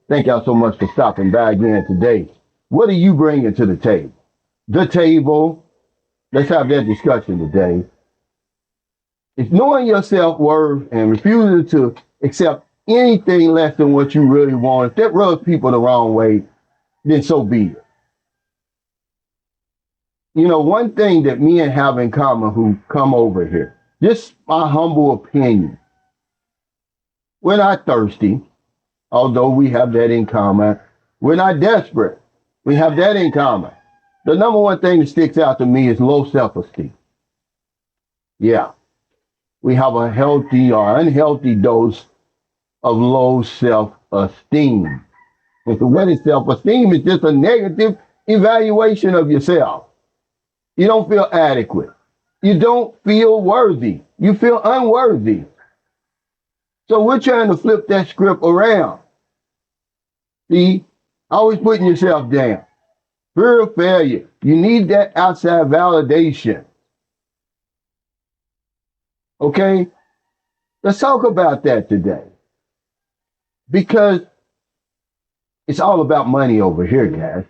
Thank y'all so much for stopping by again today. What are you bringing to the table? The table, let's have that discussion today. It's knowing your self-worth and refusing to accept anything less than what you really want. If that rubs people the wrong way, then so be it. You know, one thing that me and have in common who come over here, just my humble opinion, we're not thirsty, although we have that in common. We're not desperate. We have that in common. The number one thing that sticks out to me is low self-esteem. Yeah, we have a healthy or unhealthy dose of low self-esteem. And what is self-esteem? It's just a negative evaluation of yourself. You don't feel adequate. You don't feel worthy. You feel unworthy. So we're trying to flip that script around. See, always putting yourself down. Fear of failure. You need that outside validation. Okay? Let's talk about that today. Because it's all about money over here, guys.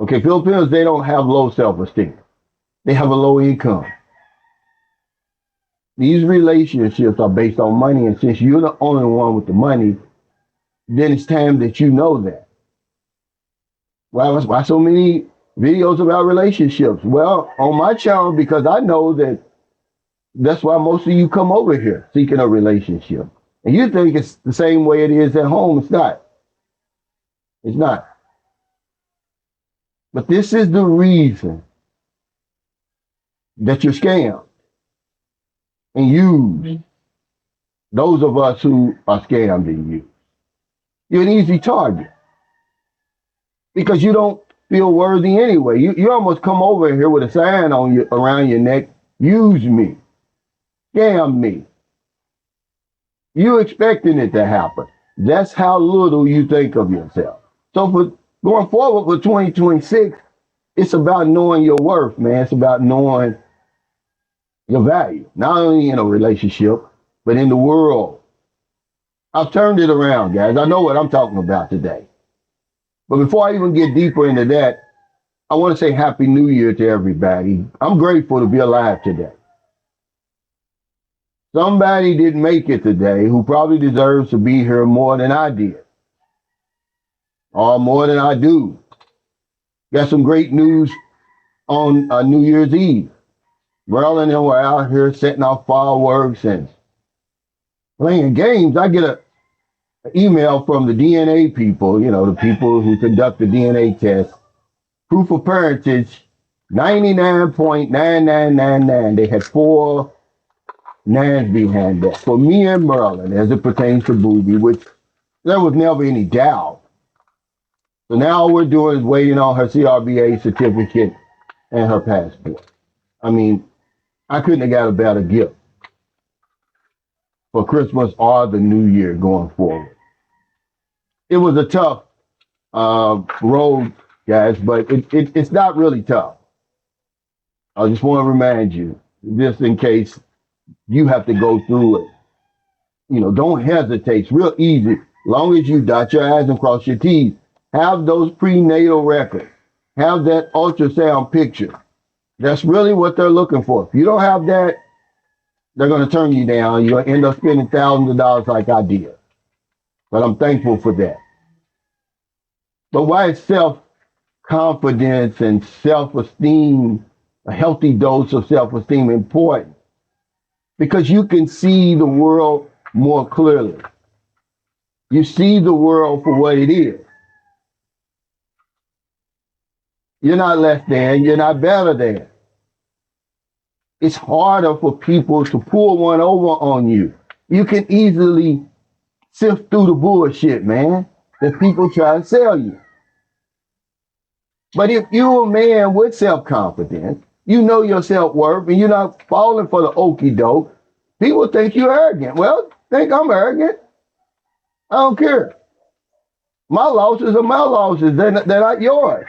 Okay, Filipinos, they don't have low self-esteem. They have a low income. These relationships are based on money, and since you're the only one with the money, then it's time that you know that. Why so many videos about relationships? Well, on my channel, because I know that that's why most of you come over here seeking a relationship. And you think it's the same way it is at home. It's not. It's not. But this is the reason that you're scammed and used. Those of us who are scammed and used. You're an easy target because you don't feel worthy anyway. You almost come over here with a sign on you around your neck. Use me. Scam me. You expecting it to happen. That's how little you think of yourself. So for going forward for 2026, it's about knowing your worth, man. It's about knowing your value, not only in a relationship, but in the world. I've turned it around, guys. I know what I'm talking about today. But before I even get deeper into that, I want to say Happy New Year to everybody. I'm grateful to be alive today. Somebody didn't make it today who probably deserves to be here more than I did, or more than I do. Got some great news on New Year's Eve. Merlin and we're out here setting off fireworks and playing games. I get an email from the DNA people, you know, the people who conduct the DNA test. Proof of parentage, 99.9999. They had 4 nines behind that. For me and Merlin, as it pertains to Booby, which there was never any doubt. So now all we're doing is waiting on her CRBA certificate and her passport. I mean, I couldn't have got a better gift for Christmas or the New Year going forward. It was a tough road, guys, but it's not really tough. I just want to remind you, just in case you have to go through it. You know, don't hesitate. It's real easy. Long as you dot your I's and cross your T's. Have those prenatal records. Have that ultrasound picture. That's really what they're looking for. If you don't have that, they're going to turn you down. You're going to end up spending thousands of dollars like I did. But I'm thankful for that. But why is self-confidence and self-esteem, a healthy dose of self-esteem important? Because you can see the world more clearly. You see the world for what it is. You're not less than, you're not better than. It's harder for people to pull one over on you. You can easily sift through the bullshit, man, that people try to sell you. But if you're a man with self-confidence, you know your self-worth, and you're not falling for the okie doke, people think you're arrogant. Well, think I'm arrogant. I don't care. My losses are my losses. They're not yours.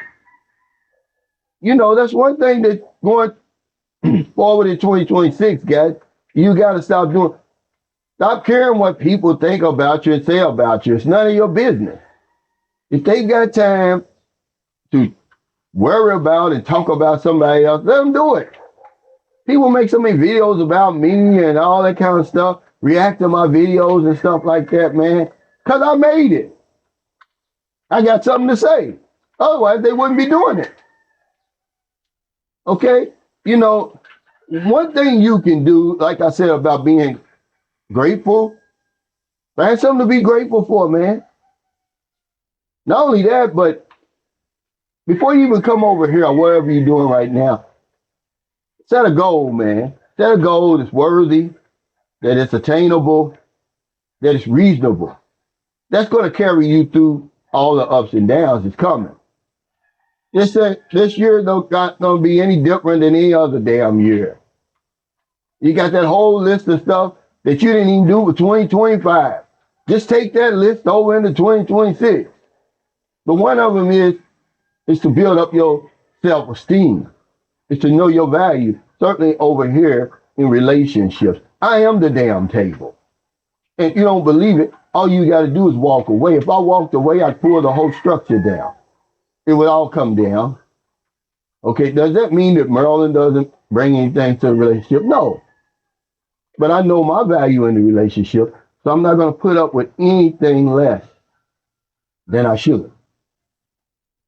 You know, that's one thing that going forward in 2026, guys, you got to stop Stop caring what people think about you and say about you. It's none of your business. If they got time to worry about and talk about somebody else, let them do it. People make so many videos about me and all that kind of stuff, react to my videos and stuff like that, man, because I made it. I got something to say. Otherwise, they wouldn't be doing it. Okay? You know, one thing you can do, like I said, about being grateful, find something to be grateful for, man. Not only that, but before you even come over here or whatever you're doing right now, set a goal, man. Set a goal that's worthy, that it's attainable, that it's reasonable. That's going to carry you through all the ups and downs that's coming. This year not going to be any different than any other damn year. You got that whole list of stuff that you didn't even do with 2025. Just take that list over into 2026. But one of them is to build up your self-esteem. Is to know your value. Certainly over here in relationships. I am the damn table. And if you don't believe it, all you got to do is walk away. If I walked away, I'd pull the whole structure down. It would all come down. Okay, does that mean that Maryland doesn't bring anything to the relationship? No. But I know my value in the relationship, so I'm not going to put up with anything less than I should.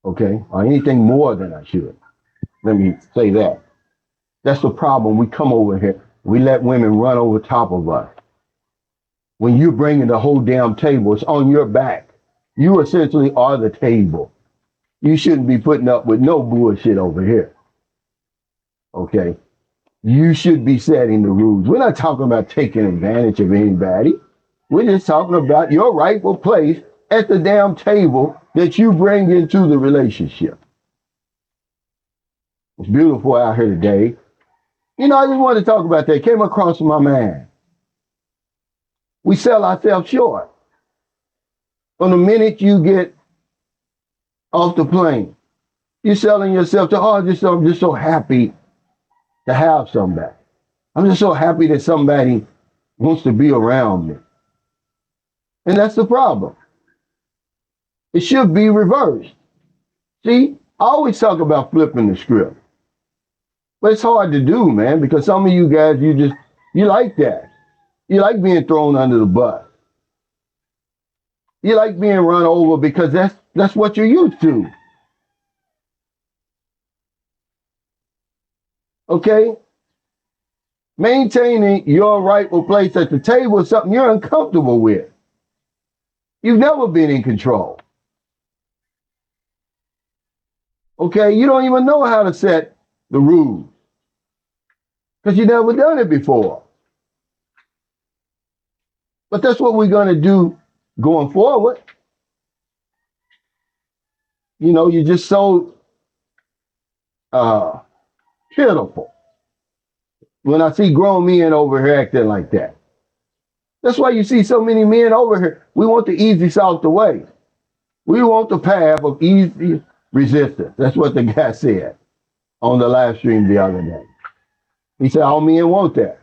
Okay, or anything more than I should. Let me say that. That's the problem. We come over here, we let women run over top of us. When you're bringing the whole damn table, it's on your back. You essentially are the table. You shouldn't be putting up with no bullshit over here. Okay? You should be setting the rules. We're not talking about taking advantage of anybody. We're just talking about your rightful place at the damn table that you bring into the relationship. It's beautiful out here today. You know, I just wanted to talk about that. It came across my mind. We sell ourselves short. From the minute you get off the plane, you're selling yourself to, I'm just so happy to have somebody. I'm just so happy that somebody wants to be around me. And that's the problem. It should be reversed. See, I always talk about flipping the script. But it's hard to do, man, because some of you guys, you like that. You like being thrown under the bus. You like being run over because that's what you're used to. Okay? Maintaining your rightful place at the table is something you're uncomfortable with. You've never been in control. Okay? You don't even know how to set the rules because you've never done it before. But that's what we're going to do going forward. You know, you're just so pitiful when I see grown men over here acting like that. That's why you see so many men over here. We want the easy salt away. We want the path of easy resistance. That's what the guy said on the live stream the other day. He said, all men want that.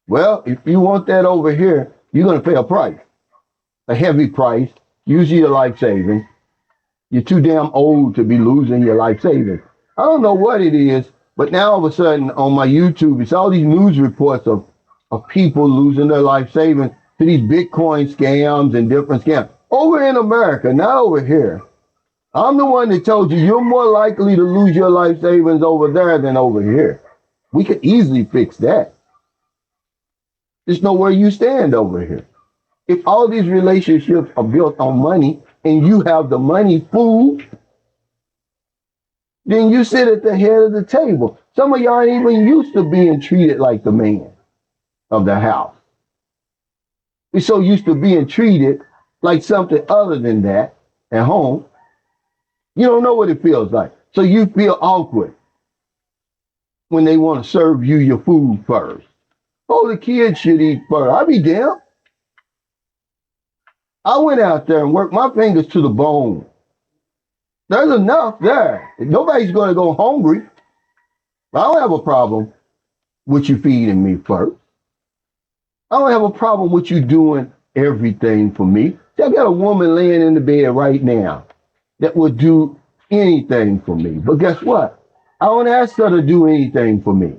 Well, if you want that over here, you're going to pay a price, a heavy price, usually your life savings. You're too damn old to be losing your life savings. I don't know what it is, but now all of a sudden on my YouTube, it's all these news reports of people losing their life savings to these Bitcoin scams and different scams. Over in America, not over here. I'm the one that told you you're more likely to lose your life savings over there than over here. We could easily fix that. Just know where you stand over here. If all these relationships are built on money and you have the money fool, then you sit at the head of the table. Some of y'all ain't even used to being treated like the man of the house. We're so used to being treated like something other than that at home. You don't know what it feels like. So you feel awkward when they want to serve you your food first. Oh, the kids should eat first. I'll be damned. I went out there and worked my fingers to the bone. There's enough there. Nobody's going to go hungry. I don't have a problem with you feeding me first. I don't have a problem with you doing everything for me. See, I got a woman laying in the bed right now that would do anything for me. But guess what? I don't ask her to do anything for me.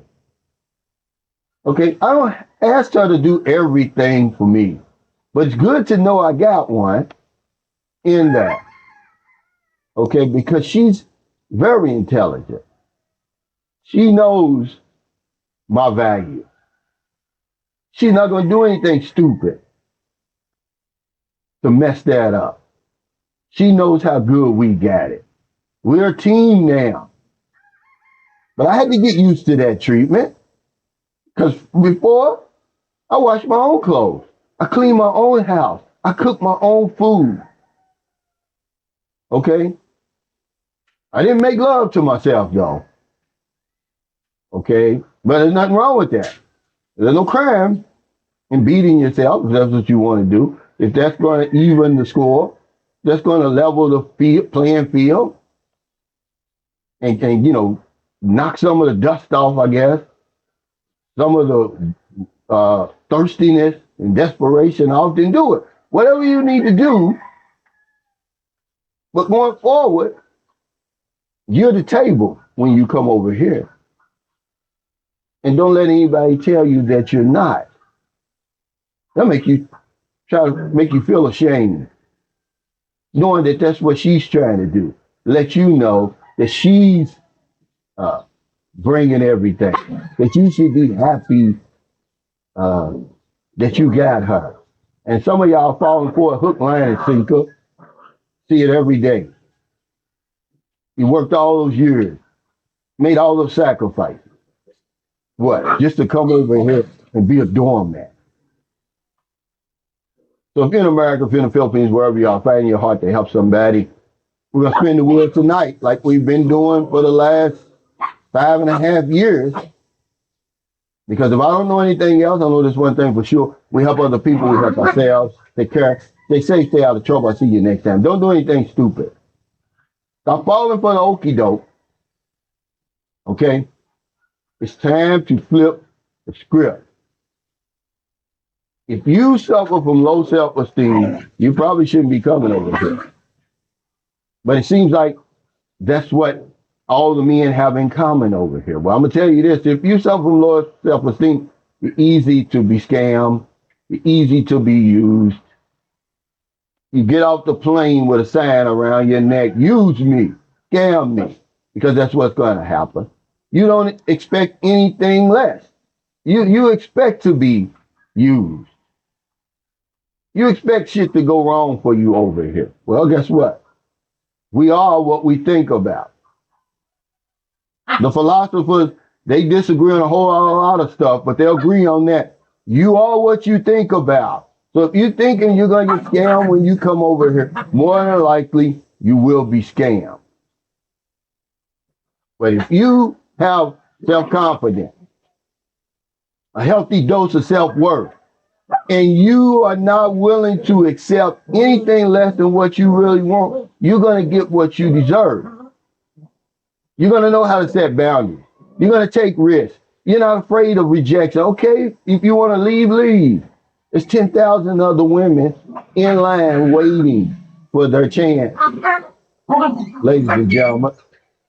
Okay? I don't ask her to do everything for me. But it's good to know I got one in that. Okay? Because she's very intelligent. She knows my value. She's not going to do anything stupid to mess that up. She knows how good we got it. We're a team now. But I had to get used to that treatment because before, I washed my own clothes. I cleaned my own house. I cooked my own food. Okay? I didn't make love to myself, though. Okay? But there's nothing wrong with that. There's no crime in beating yourself if that's what you want to do. If that's going to even the score, that's going to level the playing field and knock some of the dust off, I guess. Some of the thirstiness and desperation off, then do it. Whatever you need to do. But going forward, you're the table when you come over here. And don't let anybody tell you that you're not. They'll try to make you feel ashamed, knowing that that's what she's trying to do. Let you know that she's bringing everything, that you should be happy that you got her. And some of y'all falling for a hook, line, and sinker. See it every day. You worked all those years, made all those sacrifices. What? Just to come over here and be a doormat. So if you're in America, if you're in the Philippines, wherever you are, find your heart to help somebody. We're going to spin the wheel tonight like we've been doing for the last 5.5 years. Because if I don't know anything else, I know this one thing for sure. We help other people, we help ourselves, take care. They say stay out of trouble. I'll see you next time. Don't do anything stupid. Stop falling for the okie doke. Okay? It's time to flip the script. If you suffer from low self-esteem, you probably shouldn't be coming over here. But it seems like that's what all the men have in common over here. Well, I'm going to tell you this. If you suffer from low self-esteem, you're easy to be scammed. You're easy to be used. You get off the plane with a sign around your neck, use me, scam me, because that's what's going to happen. You don't expect anything less. You expect to be used. You expect shit to go wrong for you over here. Well, guess what? We are what we think about. The philosophers, they disagree on a whole lot of stuff, but they'll agree on that. You are what you think about. So if you're thinking you're going to get scammed when you come over here, more than likely, you will be scammed. But if you have self-confidence, a healthy dose of self-worth, and you are not willing to accept anything less than what you really want, you're going to get what you deserve. You're going to know how to set boundaries. You're going to take risks. You're not afraid of rejection. Okay, if you want to leave, leave. There's 10,000 other women in line waiting for their chance. Ladies and gentlemen,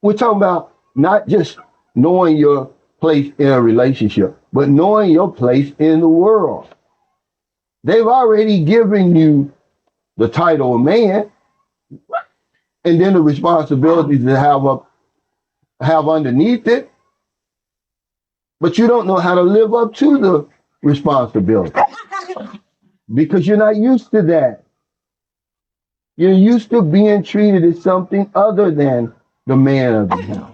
we're talking about not just knowing your place in a relationship, but knowing your place in the world. They've already given you the title of man, and then the responsibilities to have underneath it, but you don't know how to live up to the responsibility because you're not used to that. You're used to being treated as something other than the man of the house.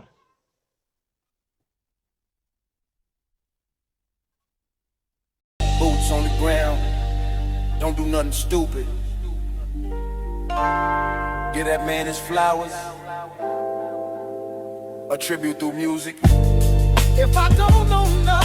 Boots on the ground, don't do nothing stupid. Give that man his flowers, a tribute through music. If I don't know nothing